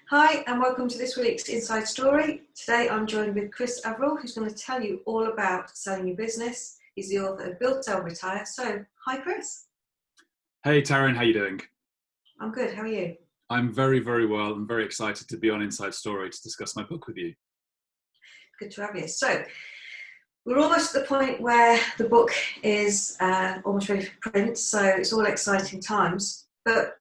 Hi, and welcome to this week's Inside Story. Today I'm joined with Chris Averill, who's going to tell you all about selling your business. He's the author of Build, Sell, Retire. So, hi Chris. Hey Taryn, how you doing? I'm good, how are you? I'm very, very well. I'm very excited to be on Inside Story to discuss my book with you. Good to have you. So, we're almost at the point where the book is almost ready for print, so it's all exciting times. But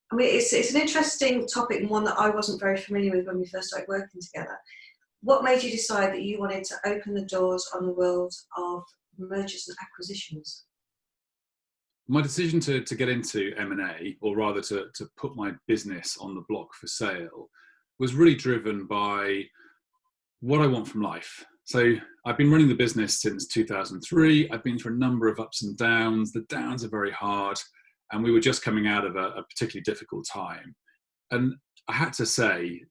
I mean, it's an interesting topic and one that I wasn't very familiar with when we first started working together. What made you decide that you wanted to open the doors on the world of mergers and acquisitions? My decision to get into M&A, or rather to put my business on the block for sale, was really driven by what I want from life. So I've been running the business since 2003. I've been through a number of ups and downs. The downs are very hard, and we were just coming out of a particularly difficult time. And I had to say,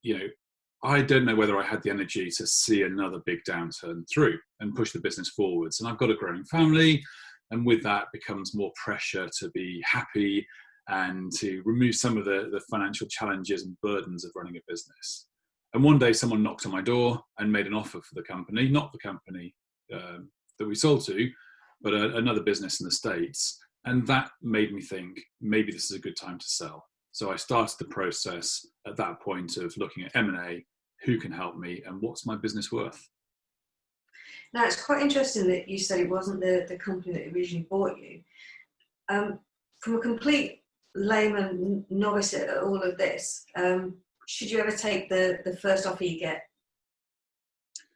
I don't know whether I had the energy to see another big downturn through and push the business forwards. And I've got a growing family, and with that becomes more pressure to be happy and to remove some of the financial challenges and burdens of running a business. And one day someone knocked on my door and made an offer for the company, not the company that we sold to, but another business in the States. And that made me think, maybe this is a good time to sell. So I started the process at that point of looking at M&A, who can help me, and what's my business worth? Now, it's quite interesting that you said it wasn't the company that originally bought you. From a complete layman novice at all of this, should you ever take the first offer you get?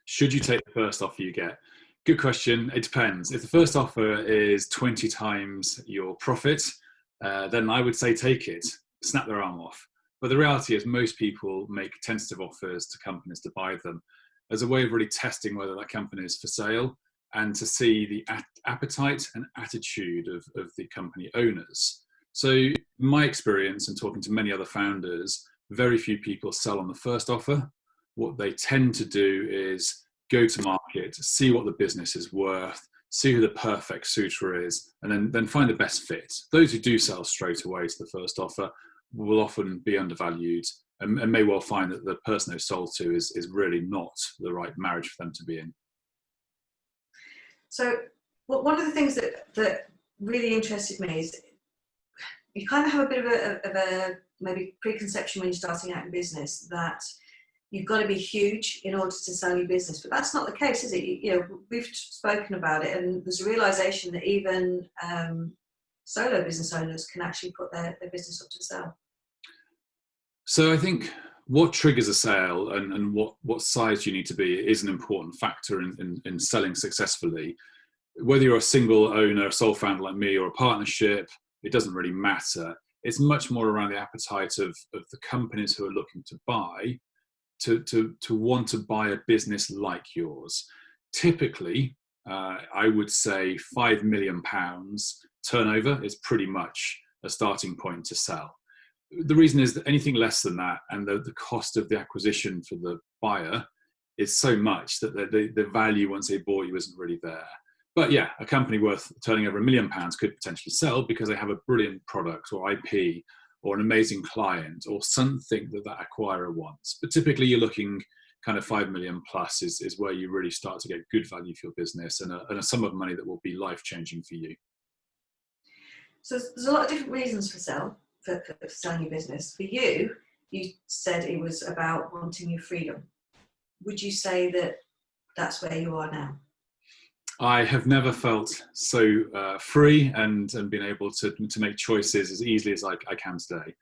Should you take the first offer you get? Good question. It depends. If the first offer is 20 times your profit, then I would say take it, snap their arm off. But the reality is most people make tentative offers to companies to buy them as a way of really testing whether that company is for sale and to see the appetite and attitude of the company owners. So in my experience and talking to many other founders, very few people sell on the first offer. What they tend to do is go to market, see what the business is worth, see who the perfect suitor is, and then find the best fit. Those who do sell straight away to the first offer will often be undervalued and may well find that the person they've sold to is really not the right marriage for them to be in. So one of the things that really interested me is you kind of have a bit of a maybe preconception when you're starting out in business that you've got to be huge in order to sell your business, but that's not the case, is it? We've spoken about it, and there's a realization that even solo business owners can actually put their business up to sell. So I think what triggers a sale and what size you need to be is an important factor in selling successfully. Whether you're a single owner, a sole founder like me, or a partnership, it doesn't really matter. It's much more around the appetite of the companies who are looking to buy to want to buy a business like yours. Typically, I would say £5 million turnover is pretty much a starting point to sell. The reason is that anything less than that and the cost of the acquisition for the buyer is so much that the value once they bought you isn't really there. But yeah, a company worth turning over £1 million could potentially sell because they have a brilliant product or IP or an amazing client or something that acquirer wants. But typically you're looking kind of 5 million plus is where you really start to get good value for your business and a sum of money that will be life-changing for you. So there's a lot of different reasons for selling your business. For you said it was about wanting your freedom. Would you say that that's where you are now? I have never felt so free and been able to make choices as easily as I can today.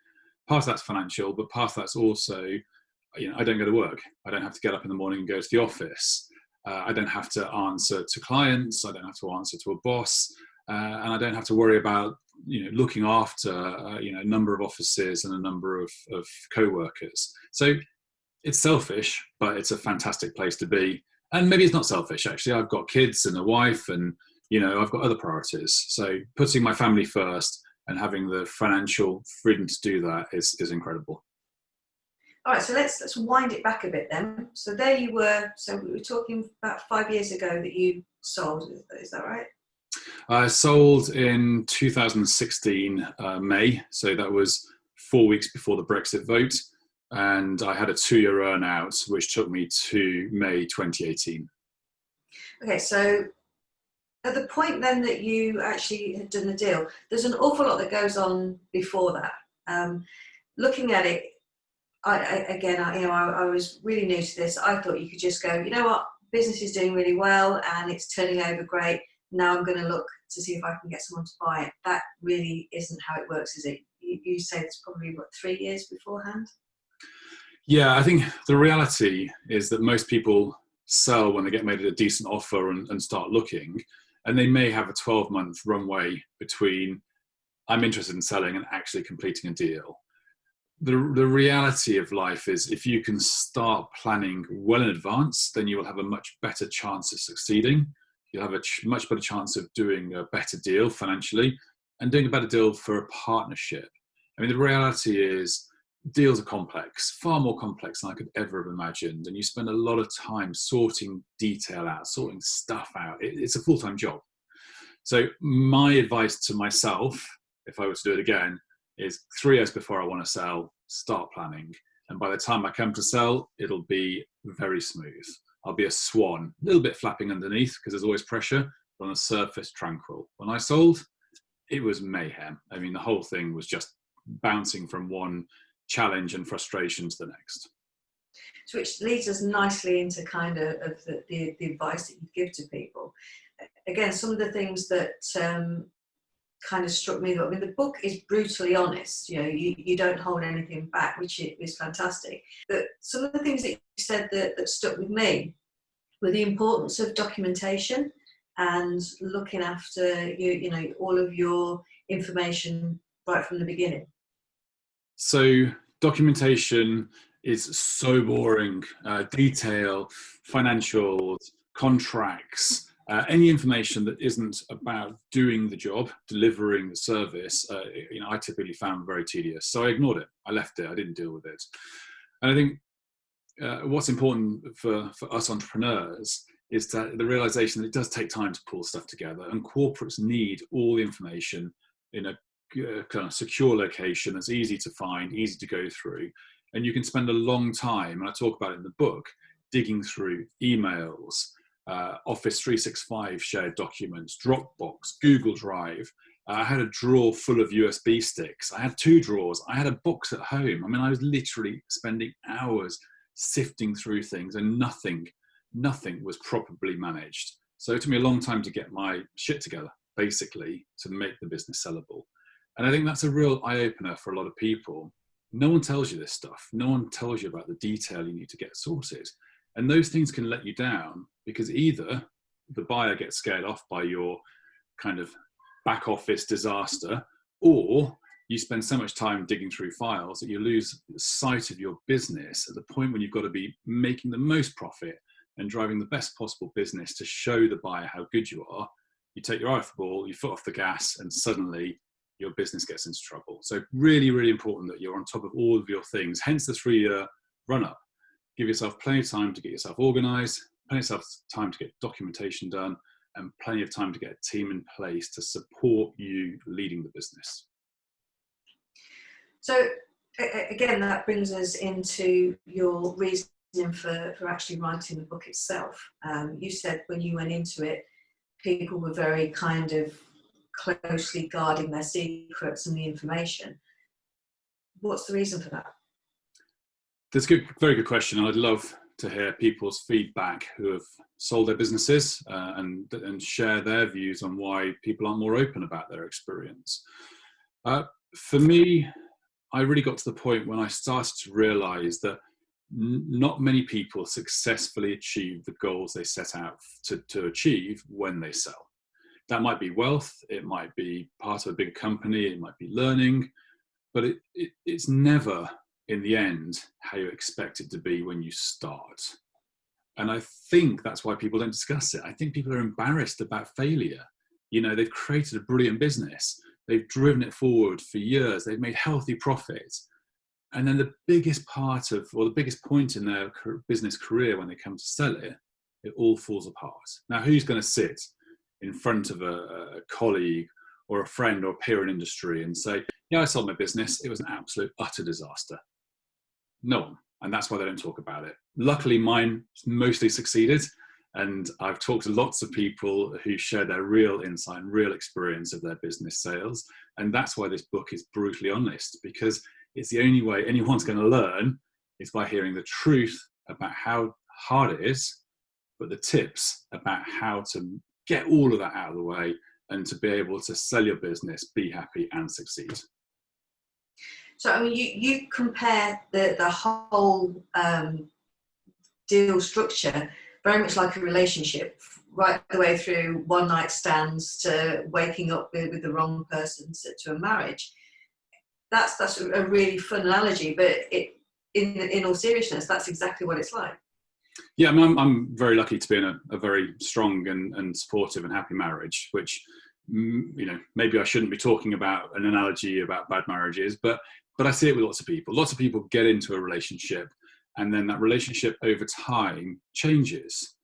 Part of that's financial, but part of that's also, I don't go to work. I don't have to get up in the morning and go to the office. I don't have to answer to clients. I don't have to answer to a boss. And I don't have to worry about, looking after, a number of offices and a number of co-workers. So it's selfish, but it's a fantastic place to be. And maybe it's not selfish, actually. I've got kids and a wife and, I've got other priorities. So putting my family first and having the financial freedom to do that is incredible. All right, so let's wind it back a bit then. So there you were. So we were talking about 5 years ago that you sold. Is that right? I sold in 2016, May. So that was 4 weeks before the Brexit vote. and I had a 2-year earn out, which took me to May 2018. Okay, so at the point then that you actually had done the deal, there's an awful lot that goes on before that. Looking at it, I was really new to this. I thought you could just go, you know what, business is doing really well and it's turning over great. Now I'm going to look to see if I can get someone to buy it. That really isn't how it works, is it? You say it's probably, 3 years beforehand? Yeah, I think the reality is that most people sell when they get made a decent offer and start looking, and they may have a 12-month runway between I'm interested in selling and actually completing a deal. The reality of life is if you can start planning well in advance, then you will have a much better chance of succeeding. You'll have a much better chance of doing a better deal financially and doing a better deal for a partnership. I mean, the reality is deals are complex, far more complex than I could ever have imagined. And you spend a lot of time sorting detail out, sorting stuff out. It's a full-time job. So my advice to myself, if I were to do it again, is 3 years before I want to sell, start planning. And by the time I come to sell, it'll be very smooth. I'll be a swan, a little bit flapping underneath because there's always pressure, but on the surface, tranquil. When I sold, it was mayhem. I mean, the whole thing was just bouncing from one challenge and frustration to the next. So which leads us nicely into kind of the advice that you give to people. Again, some of the things that kind of struck me, I mean, the book is brutally honest. You know, you don't hold anything back, which is fantastic. But some of the things that you said that stuck with me were the importance of documentation and looking after you know, all of your information right from the beginning. So documentation is so boring. Detail, financials, contracts, any information that isn't about doing the job, delivering the service, you know, I typically found very tedious. So I ignored it. I left it. I didn't deal with it. And I think what's important for us entrepreneurs is that the realization that it does take time to pull stuff together, and corporates need all the information in a kind of secure location that's easy to find, easy to go through. And you can spend a long time, and I talk about it in the book, digging through emails, Office 365 shared documents, Dropbox, Google Drive. I had a drawer full of USB sticks. I had 2 drawers. I had a box at home. I mean, I was literally spending hours sifting through things, and nothing was properly managed. So it took me a long time to get my shit together, basically, to make the business sellable. And I think that's a real eye-opener for a lot of people. No one tells you this stuff. No one tells you about the detail you need to get sorted. And those things can let you down because either the buyer gets scared off by your kind of back office disaster, or you spend so much time digging through files that you lose sight of your business at the point when you've got to be making the most profit and driving the best possible business to show the buyer how good you are. You take your eye off the ball, your foot off the gas, and suddenly your business gets into trouble. So really, really important that you're on top of all of your things, hence the 3-year run-up. Give yourself plenty of time to get yourself organized, plenty of time to get documentation done, and plenty of time to get a team in place to support you leading the business. So again, that brings us into your reason for actually writing the book itself. You said when you went into it, people were very kind of closely guarding their secrets and the information. What's the reason for that? That's a very good question. I'd love to hear people's feedback who have sold their businesses and share their views on why people aren't more open about their experience. For me, I really got to the point when I started to realize that not many people successfully achieve the goals they set out to achieve when they sell. That might be wealth, it might be part of a big company, it might be learning, but it's never, in the end, how you expect it to be when you start. And I think that's why people don't discuss it. I think people are embarrassed about failure. You know, they've created a brilliant business, they've driven it forward for years, they've made healthy profits. And then the biggest part of, or the biggest point in their business career when they come to sell it, it all falls apart. Now, who's going to sit in front of a colleague or a friend or a peer in industry and say, yeah, I sold my business, it was an absolute utter disaster? No one. And that's why they don't talk about it. Luckily, mine mostly succeeded. And I've talked to lots of people who share their real insight and real experience of their business sales. And that's why this book is brutally honest, because it's the only way anyone's going to learn is by hearing the truth about how hard it is, but the tips about how to get all of that out of the way and to be able to sell your business, be happy and succeed. So, I mean, you compare the whole deal structure very much like a relationship, right the way through one night stands to waking up with the wrong person to a marriage. That's a really fun analogy, but in all seriousness, that's exactly what it's like. Yeah, I mean, I'm very lucky to be in a very strong and supportive and happy marriage, which, you know, maybe I shouldn't be talking about an analogy about bad marriages, but I see it with lots of people. Lots of people get into a relationship and then that relationship over time changes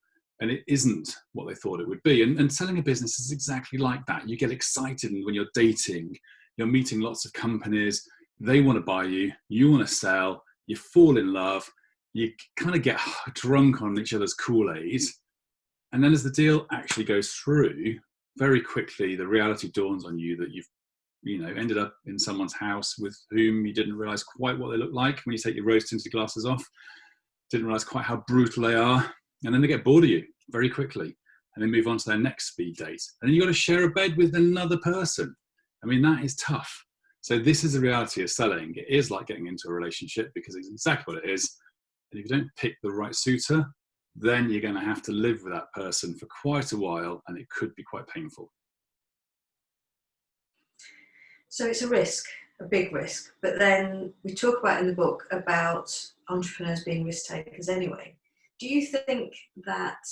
and it isn't what they thought it would be. And selling a business is exactly like that. You get excited when you're dating, you're meeting lots of companies, they want to buy you, you want to sell, you fall in love, you kind of get drunk on each other's Kool-Aid. And then as the deal actually goes through, very quickly the reality dawns on you that you've ended up in someone's house with whom you didn't realize quite what they look like when you take your rose-tinted glasses off, didn't realize quite how brutal they are. And then they get bored of you very quickly and they move on to their next speed date. And then you've got to share a bed with another person. I mean, that is tough. So this is the reality of selling. It is like getting into a relationship because it's exactly what it is. And if you don't pick the right suitor, then you're going to have to live with that person for quite a while and it could be quite painful. So it's a risk, a big risk. But then we talk about in the book about entrepreneurs being risk takers anyway. Do you think that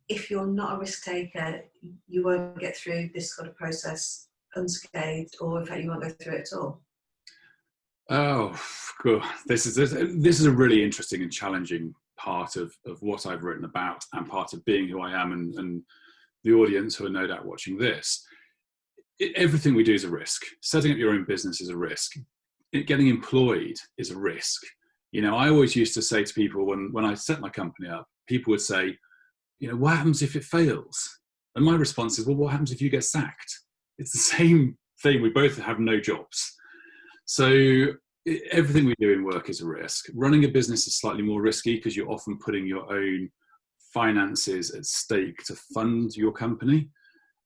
if you're not a risk taker, you won't get through this sort of process unscathed, or in fact you won't go through it at all? Oh, cool. This is a really interesting and challenging part of what I've written about and part of being who I am and the audience who are no doubt watching this. Everything we do is a risk. Setting up your own business is a risk. Getting employed is a risk. You know, I always used to say to people when I set my company up, people would say, you know, what happens if it fails? And my response is, well, what happens if you get sacked? It's the same thing. We both have no jobs. So everything we do in work is a risk. Running a business is slightly more risky because you're often putting your own finances at stake to fund your company.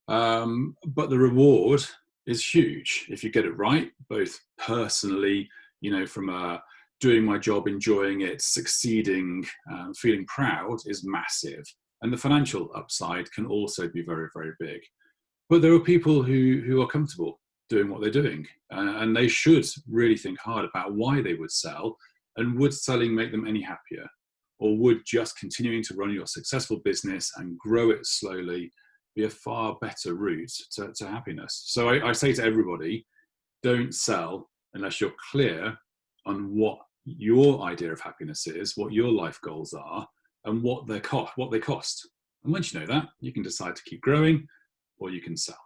But the reward is huge if you get it right, both personally, you know, from doing my job, enjoying it, succeeding, feeling proud is massive. And the financial upside can also be very, very big. But there are people who are comfortable doing what they're doing, and they should really think hard about why they would sell, and would selling make them any happier, or would just continuing to run your successful business and grow it slowly be a far better route to happiness. So I say to everybody, don't sell unless you're clear on what your idea of happiness is, what your life goals are, and what they cost. And once you know that, you can decide to keep growing or you can sell.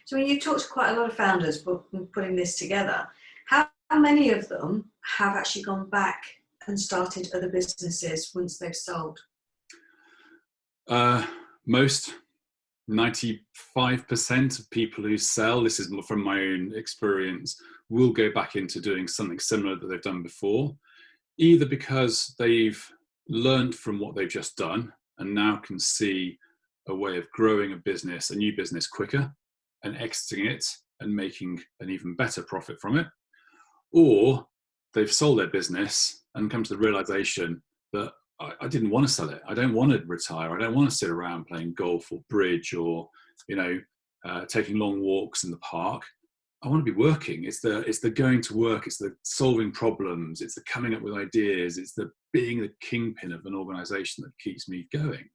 So when you've talked to quite a lot of founders putting this together, how many of them have actually gone back and started other businesses once they've sold? Most, 95% of people who sell, this is from my own experience, will go back into doing something similar that they've done before, either because they've learned from what they've just done and now can see a way of growing a new business quicker and exiting it and making an even better profit from it, or they've sold their business and come to the realization that I didn't want to sell it. I don't want to retire. I don't want to sit around playing golf or bridge or, taking long walks in the park. I want to be working. It's the going to work. It's the solving problems. It's the coming up with ideas. It's the being the kingpin of an organization that keeps me going.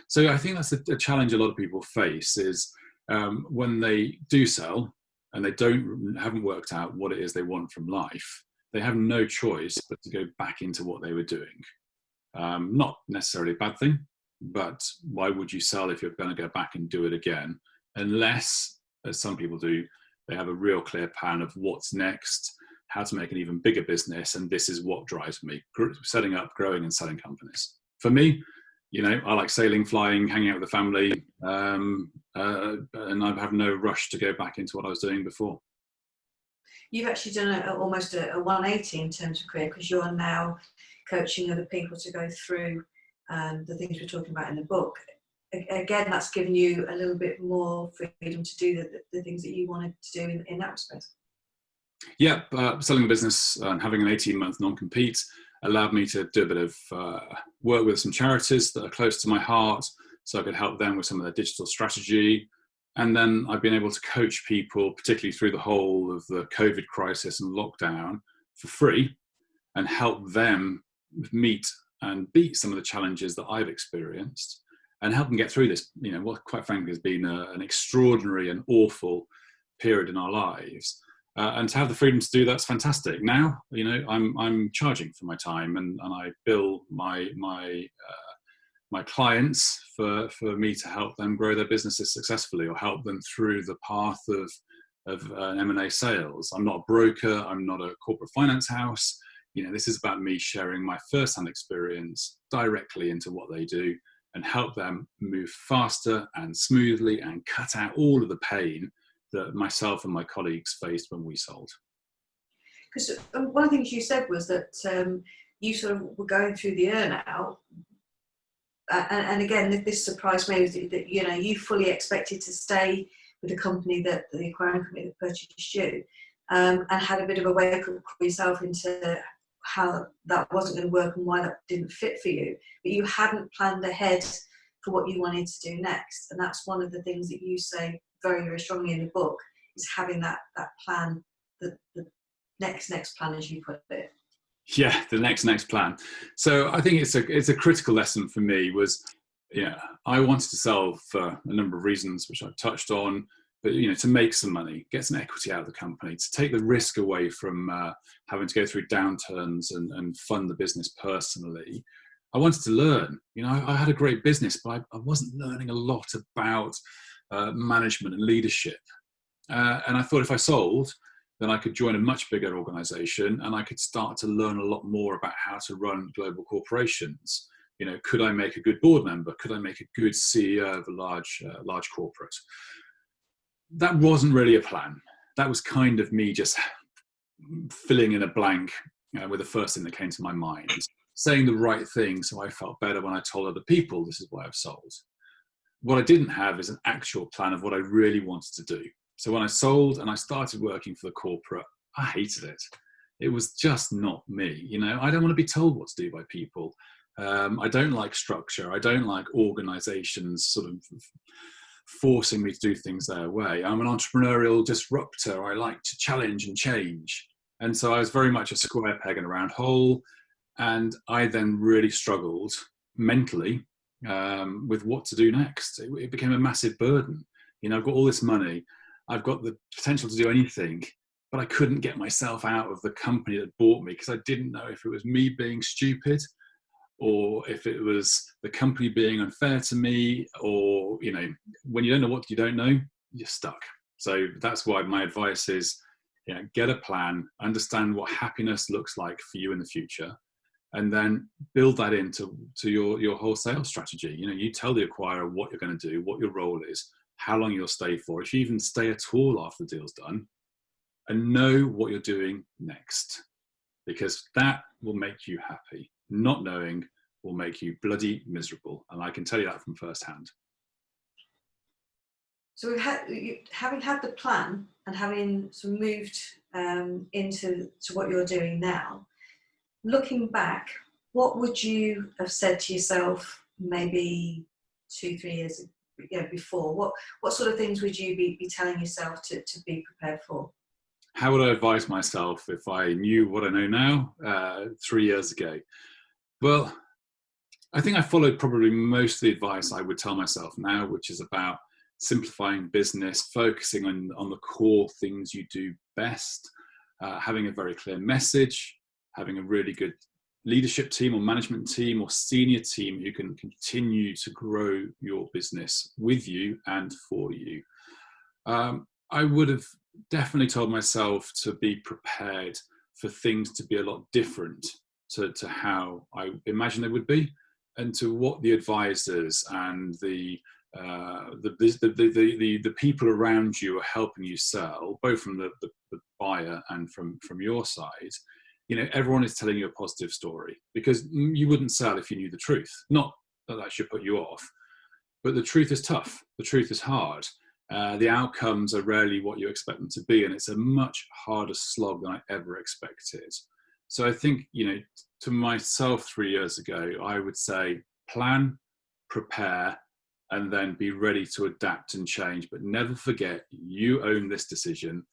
So I think that's a challenge a lot of people face is when they do sell and they haven't worked out what it is they want from life, they have no choice but to go back into what they were doing. Not necessarily a bad thing, but why would you sell if you're going to go back and do it again? Unless, as some people do, they have a real clear plan of what's next, how to make an even bigger business, and this is what drives me, setting up, growing and selling companies. For me, I like sailing, flying, hanging out with the family, and I have no rush to go back into what I was doing before. You've actually done almost a 180 in terms of career, because you're now coaching other people to go through the things we're talking about in the book. Again, that's given you a little bit more freedom to do the things that you wanted to do in that respect. Yeah, selling a business and having an 18-month non-compete allowed me to do a bit of work with some charities that are close to my heart, so I could help them with some of their digital strategy. And then I've been able to coach people, particularly through the whole of the COVID crisis and lockdown, for free, and help them meet and beat some of the challenges that I've experienced, and help them get through this, what quite frankly has been an extraordinary and awful period in our lives. And to have the freedom to do that's fantastic. Now, I'm charging for my time, and I bill my clients for me to help them grow their businesses successfully, or help them through the path of M&A sales. I'm not a broker. I'm not a corporate finance house. This is about me sharing my first-hand experience directly into what they do, and help them move faster and smoothly and cut out all of the pain that myself and my colleagues faced when we sold. Because one of the things you said was that you sort of were going through the earnout, and again, this surprised me, was that you fully expected to stay with the company, the acquiring company that purchased you, and had a bit of a wake up for yourself into how that wasn't going to work and why that didn't fit for you, but you hadn't planned ahead for what you wanted to do next. And that's one of the things that you say very, very strongly in the book, is having that plan, the next plan, as you put it. Yeah, the next plan. So I think it's a critical lesson for me. Was I wanted to sell for a number of reasons, which I've touched on, but to make some money, get some equity out of the company, to take the risk away from having to go through downturns and fund the business personally. I wanted to learn. I had a great business, but I wasn't learning a lot about management and leadership. And I thought if I sold, then I could join a much bigger organization, and I could start to learn a lot more about how to run global corporations. Could I make a good board member? Could I make a good CEO of a large corporate? That wasn't really a plan. That was kind of me just filling in a blank with the first thing that came to my mind, saying the right thing so I felt better when I told other people this is why I've sold. What I didn't have is an actual plan of what I really wanted to do. So when I sold and I started working for the corporate, I hated it. It was just not me. I don't want to be told what to do by people. I don't like structure. I don't like organizations sort of forcing me to do things their way. I'm an entrepreneurial disruptor. I like to challenge and change. And so I was very much a square peg in a round hole. And I then really struggled mentally with what to do next. It became a massive burden. I've got all this money. I've got the potential to do anything, but I couldn't get myself out of the company that bought me, because I didn't know if it was me being stupid, or if it was the company being unfair to me, or, when you don't know what you don't know, you're stuck. So that's why my advice is, get a plan, understand what happiness looks like for you in the future, and then build that into your whole sales strategy. You tell the acquirer what you're going to do, what your role is, how long you'll stay for, if you even stay at all after the deal's done, and know what you're doing next, because that will make you happy. Not knowing will make you bloody miserable, and I can tell you that from first hand. So having had the plan and having sort of moved into what you're doing now, looking back, what would you have said to yourself maybe 2-3 years before? What sort of things would you be telling yourself to be prepared for? How would I advise myself if I knew what I know now 3 years ago? Well, I think I followed probably most of the advice I would tell myself now, which is about simplifying business, focusing on the core things you do best, having a very clear message, having a really good leadership team or management team or senior team who can continue to grow your business with you and for you. I would have definitely told myself to be prepared for things to be a lot different to how I imagine they would be, and to what the advisors and the people around you are helping you sell, both from the buyer and from your side. You know, everyone is telling you a positive story, because you wouldn't sell if you knew the truth. Not that that should put you off, but the truth is tough. The truth is hard. The outcomes are rarely what you expect them to be, and it's a much harder slog than I ever expected. So I think, you know, to myself 3 years ago, I would say plan, prepare, and then be ready to adapt and change. But never forget, you own this decision.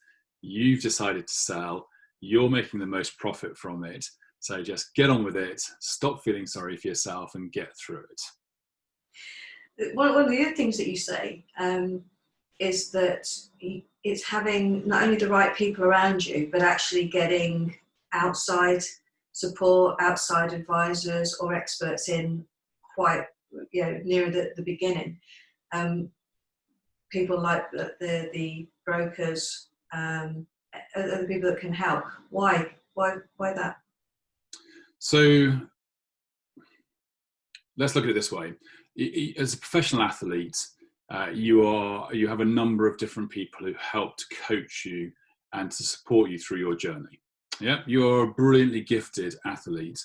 You've decided to sell. You're making the most profit from it. So just get on with it. Stop feeling sorry for yourself and get through it. One of the other things that you say is that it's having not only the right people around you, but actually getting outside support, outside advisors or experts in quite, you know, near the beginning. People like the brokers, are the people that can help. Why that? So let's look at it this way. As a professional athlete, you have a number of different people who help to coach you and to support you through your journey. Yeah, you're a brilliantly gifted athlete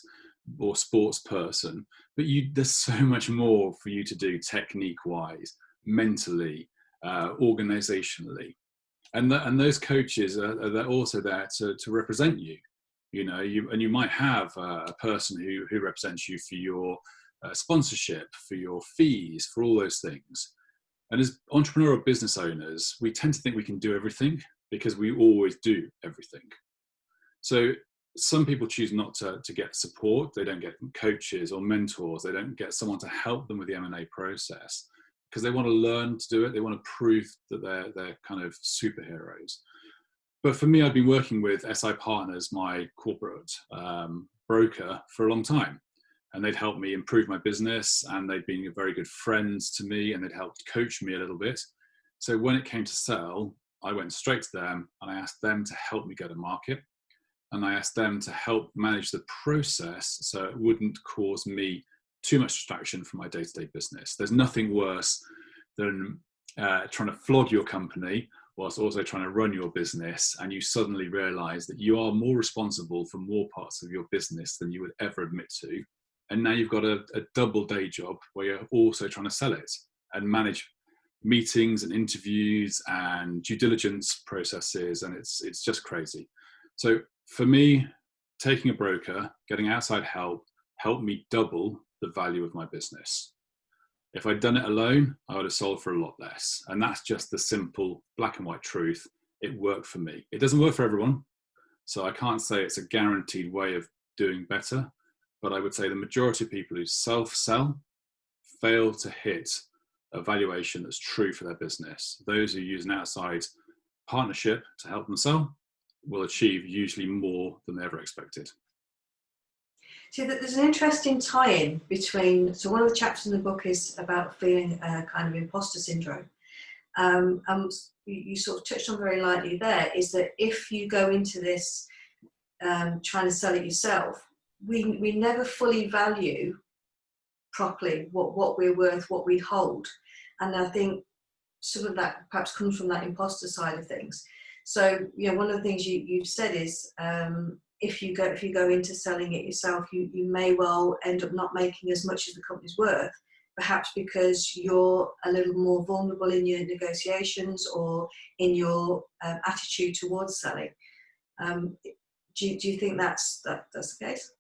or sports person, but there's so much more for you to do technique-wise, mentally, organizationally, and those coaches are also there to represent you. You know, you might have a person who represents you for your sponsorship, for your fees, for all those things. And as entrepreneurial business owners, we tend to think we can do everything because we always do everything. So some people choose not to get support. They don't get coaches or mentors. They don't get someone to help them with the M&A process because they want to learn to do it. They want to prove that they're kind of superheroes. But for me, I've been working with SI Partners, my corporate broker, for a long time. And they'd helped me improve my business, and they'd been very good friends to me, and they'd helped coach me a little bit. So when it came to sell, I went straight to them and I asked them to help me go to market. And I asked them to help manage the process so it wouldn't cause me too much distraction from my day-to-day business. There's nothing worse than trying to flog your company whilst also trying to run your business, and you suddenly realize that you are more responsible for more parts of your business than you would ever admit to. And now you've got a double day job where you're also trying to sell it and manage meetings and interviews and due diligence processes, and it's just crazy. So for me, taking a broker, getting outside help, helped me double the value of my business. If I'd done it alone, I would have sold for a lot less. And that's just the simple black and white truth. It worked for me. It doesn't work for everyone. So I can't say it's a guaranteed way of doing better, but I would say the majority of people who self-sell fail to hit a valuation that's true for their business. Those who use an outside partnership to help them sell will achieve usually more than they ever expected. See, there's an interesting tie-in between, so one of the chapters in the book is about feeling a kind of imposter syndrome. And you sort of touched on very lightly there, is that if you go into this trying to sell it yourself, we never fully value properly what we're worth, what we hold. And I think some of that perhaps comes from that imposter side of things. So, you know, one of the things you've said is if you go into selling it yourself, you may well end up not making as much as the company's worth, perhaps because you're a little more vulnerable in your negotiations or in your attitude towards selling. Do you think that's the case?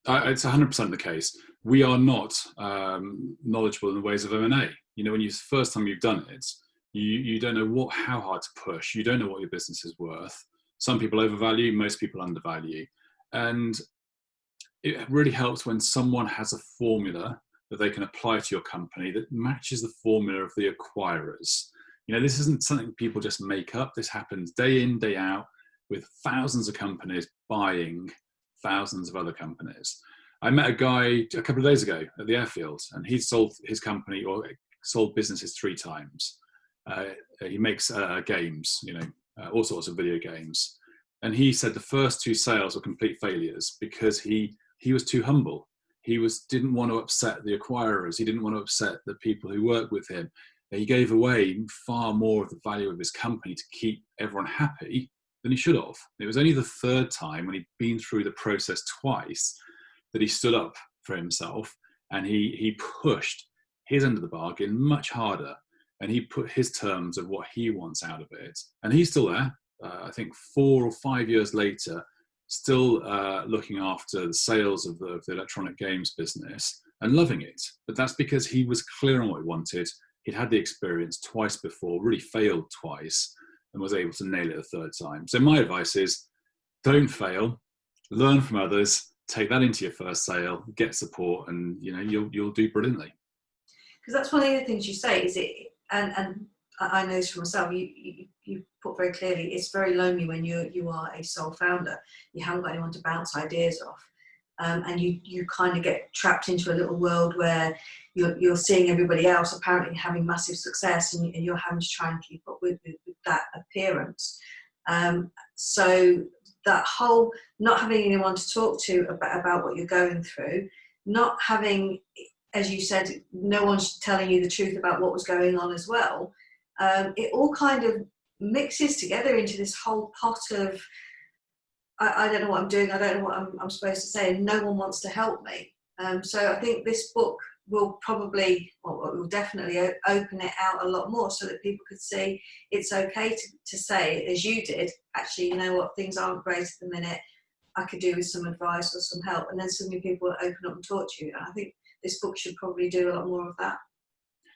It's 100% the case. We are not knowledgeable in the ways of M&A. You know, when you first time you've done it, you don't know how hard to push. You don't know what your business is worth. Some people overvalue, most people undervalue. And it really helps when someone has a formula that they can apply to your company that matches the formula of the acquirers. You know, this isn't something people just make up. This happens day in, day out with thousands of companies buying thousands of other companies. I met a guy a couple of days ago at the airfield, and he sold his company or sold businesses 3 times. He makes games, you know, all sorts of video games. And he said the first 2 sales were complete failures because he was too humble. He didn't want to upset the acquirers. He didn't want to upset the people who work with him. He gave away far more of the value of his company to keep everyone happy than he should have. It was only the 3rd time, when he'd been through the process twice, that he stood up for himself, and he pushed his end of the bargain much harder, and he put his terms of what he wants out of it. And he's still there. I think 4 or 5 years later, still looking after the sales of the electronic games business and loving it. But that's because he was clear on what he wanted. He'd had the experience twice before, really failed twice, and was able to nail it a 3rd time. So my advice is, don't fail, learn from others, take that into your first sale, get support, and you'll do brilliantly. Because that's one of the things you say, is it, and I know this for myself, you put very clearly, it's very lonely when you are a sole founder. You haven't got anyone to bounce ideas off. And you kind of get trapped into a little world where you're seeing everybody else apparently having massive success, and you're having to try and keep up with that appearance. So that whole not having anyone to talk to about what you're going through, not having, as you said, no one's telling you the truth about what was going on as well, it all kind of mixes together into this whole pot of, I don't know what I'm doing, I don't know what I'm supposed to say, and no one wants to help me. So I think this book will will definitely open it out a lot more, so that people could see it's okay to say, as you did, actually, you know what, things aren't great at the minute, I could do with some advice or some help, and then suddenly people will open up and talk to you. And I think this book should probably do a lot more of that.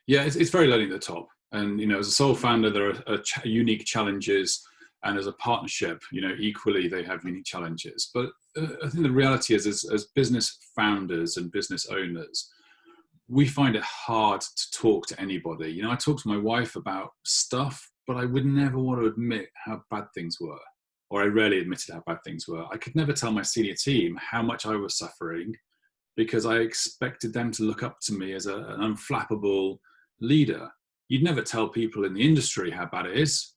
Yeah, it's very lonely at the top. And, as a sole founder, there are unique challenges. And as a partnership, equally they have unique challenges. But I think the reality is, as business founders and business owners, we find it hard to talk to anybody. I talk to my wife about stuff, but I would never want to admit how bad things were, or I rarely admitted how bad things were. I could never tell my senior team how much I was suffering, because I expected them to look up to me as an unflappable leader. You'd never tell people in the industry how bad it is,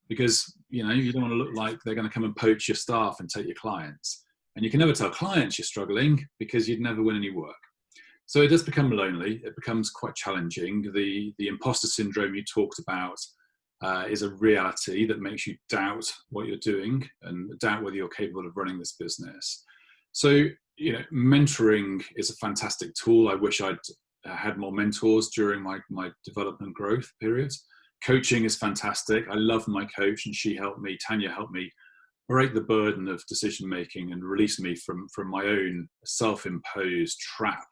because you don't want to look like they're going to come and poach your staff and take your clients. And you can never tell clients you're struggling, because you'd never win any work. So it does become lonely. It becomes quite challenging. The imposter syndrome you talked about is a reality that makes you doubt what you're doing and doubt whether you're capable of running this business. So, mentoring is a fantastic tool. I wish I'd had more mentors during my development growth period. Coaching is fantastic. I love my coach, and Tanya helped me break the burden of decision making and release me from my own self-imposed trap.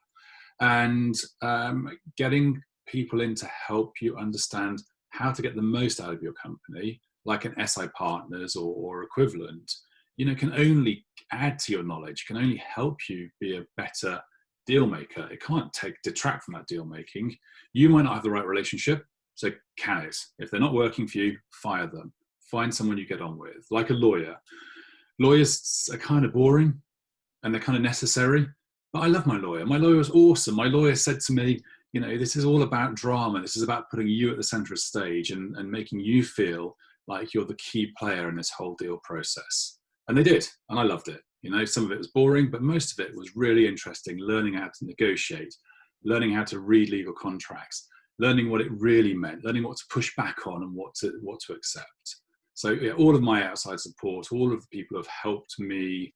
And getting people in to help you understand how to get the most out of your company, like an SI Partners or equivalent, can only add to your knowledge, can only help you be a better deal maker. It can't detract from that deal making. You might not have the right relationship, so can it? If they're not working for you, fire them. Find someone you get on with, like a lawyer. Lawyers are kind of boring, and they're kind of necessary, but I love my lawyer. My lawyer was awesome. My lawyer said to me, this is all about drama. This is about putting you at the center of stage and making you feel like you're the key player in this whole deal process. And they did, and I loved it. Some of it was boring, but most of it was really interesting, learning how to negotiate, learning how to read legal contracts, learning what it really meant, learning what to push back on and what to accept. So all of my outside support, all of the people have helped me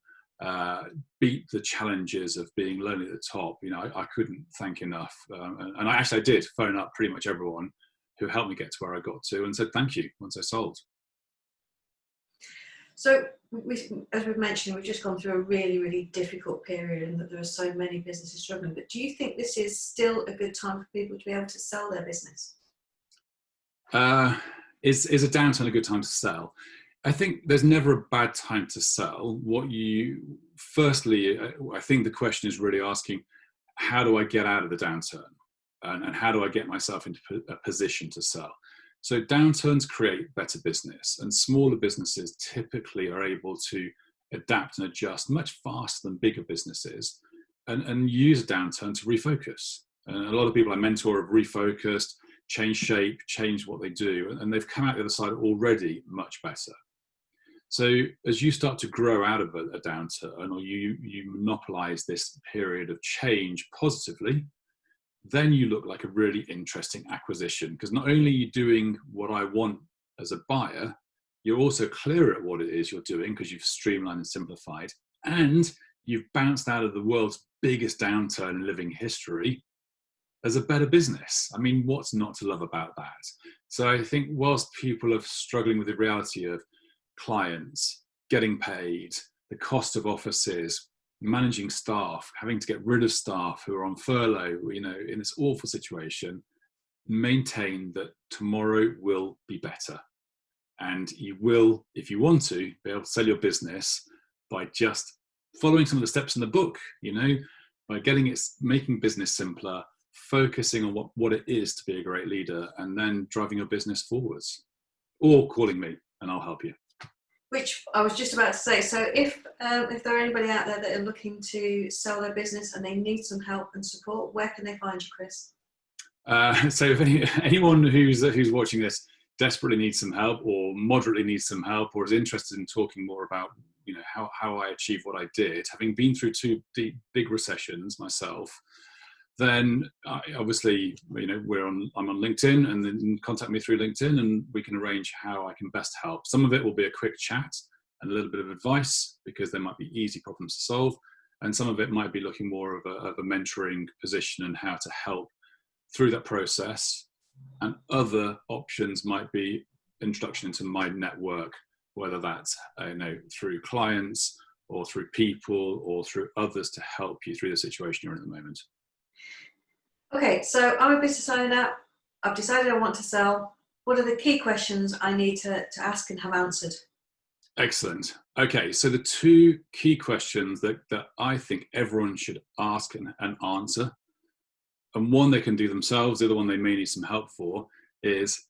beat the challenges of being lonely at the top. I couldn't thank enough. And I did phone up pretty much everyone who helped me get to where I got to and said thank you once I sold. So, as we've mentioned, we've just gone through a really, really difficult period, and that there are so many businesses struggling. But do you think this is still a good time for people to be able to sell their business? Is a downturn a good time to sell? I think there's never a bad time to sell. Firstly, I think the question is really asking, how do I get out of the downturn? And how do I get myself into a position to sell? So downturns create better business, and smaller businesses typically are able to adapt and adjust much faster than bigger businesses, and use a downturn to refocus. And a lot of people I mentor have refocused, changed shape, changed what they do, and they've come out the other side already much better. So as you start to grow out of a downturn, or you monopolize this period of change positively, then you look like a really interesting acquisition, because not only are you doing what I want as a buyer, you're also clear at what it is you're doing because you've streamlined and simplified, and you've bounced out of the world's biggest downturn in living history as a better business. I mean, what's not to love about that? So I think whilst people are struggling with the reality of clients, getting paid, the cost of offices, managing staff, having to get rid of staff who are on furlough, you know, in this awful situation, maintain that tomorrow will be better. And you will, if you want to, be able to sell your business by just following some of the steps in the book, you know, by making business simpler, focusing on what it is to be a great leader, and then driving your business forwards. Or calling me and I'll help you. Which I was just about to say. So if there are anybody out there that are looking to sell their business and they need some help and support, where can they find you, Chris? So if anyone who's watching this desperately needs some help, or moderately needs some help, or is interested in talking more about, you know, how I achieved what I did, having been through two big recessions myself, then obviously, you know, I'm on LinkedIn, and then contact me through LinkedIn and we can arrange how I can best help. Some of it will be a quick chat and a little bit of advice, because there might be easy problems to solve, and some of it might be looking more of a mentoring position and how to help through that process. And other options might be introduction into my network, whether that's through clients or through people or through others to help you through the situation you're in at the moment. Okay, so I'm a business owner. I've decided I want to sell. What are the key questions I need to ask and have answered? Excellent. Okay, so the two key questions that I think everyone should ask and answer, and one they can do themselves, the other one they may need some help for, is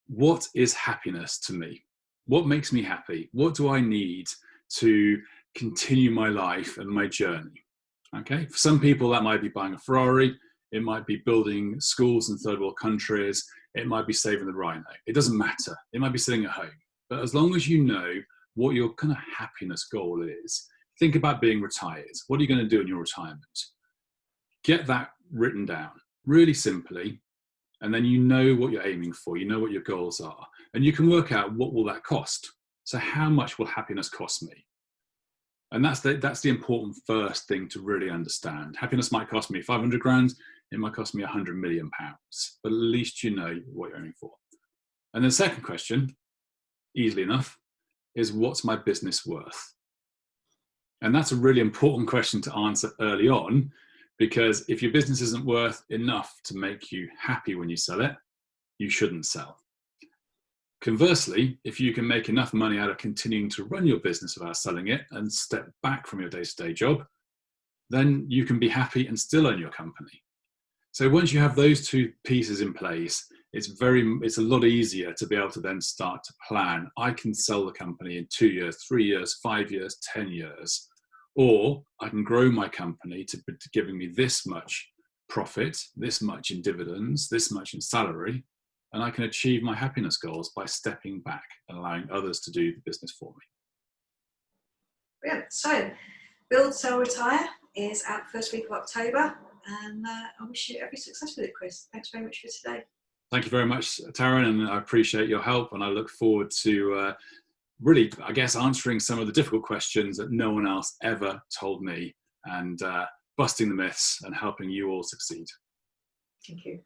what is happiness to me? What makes me happy? What do I need to continue my life and my journey? Okay, for some people that might be buying a Ferrari, it might be building schools in third world countries, it might be saving the rhino. It doesn't matter. It might be sitting at home. But as long as you know what your kind of happiness goal is, think about being retired. What are you going to do in your retirement? Get that written down really simply, and then you know what you're aiming for, you know what your goals are, and you can work out what will that cost. So how much will happiness cost me? And that's the important first thing to really understand. Happiness might cost me 500 grand, it might cost me 100 million pounds, but at least you know what you're aiming for. And the second question, easily enough, is what's my business worth? And that's a really important question to answer early on, because if your business isn't worth enough to make you happy when you sell it, you shouldn't sell. Conversely, if you can make enough money out of continuing to run your business without selling it and step back from your day-to-day job, then you can be happy and still own your company. So once you have those two pieces in place, it's a lot easier to be able to then start to plan. I can sell the company in 2 years, 3 years, 5 years, 10 years, or I can grow my company to giving me this much profit, this much in dividends, this much in salary, and I can achieve my happiness goals by stepping back and allowing others to do the business for me. Brilliant. So, Build, Sell, Retire is out first week of October, and I wish you every success with it, Chris. Thanks very much for today. Thank you very much, Taryn, and I appreciate your help, and I look forward to really, I guess, answering some of the difficult questions that no one else ever told me, and busting the myths and helping you all succeed. Thank you.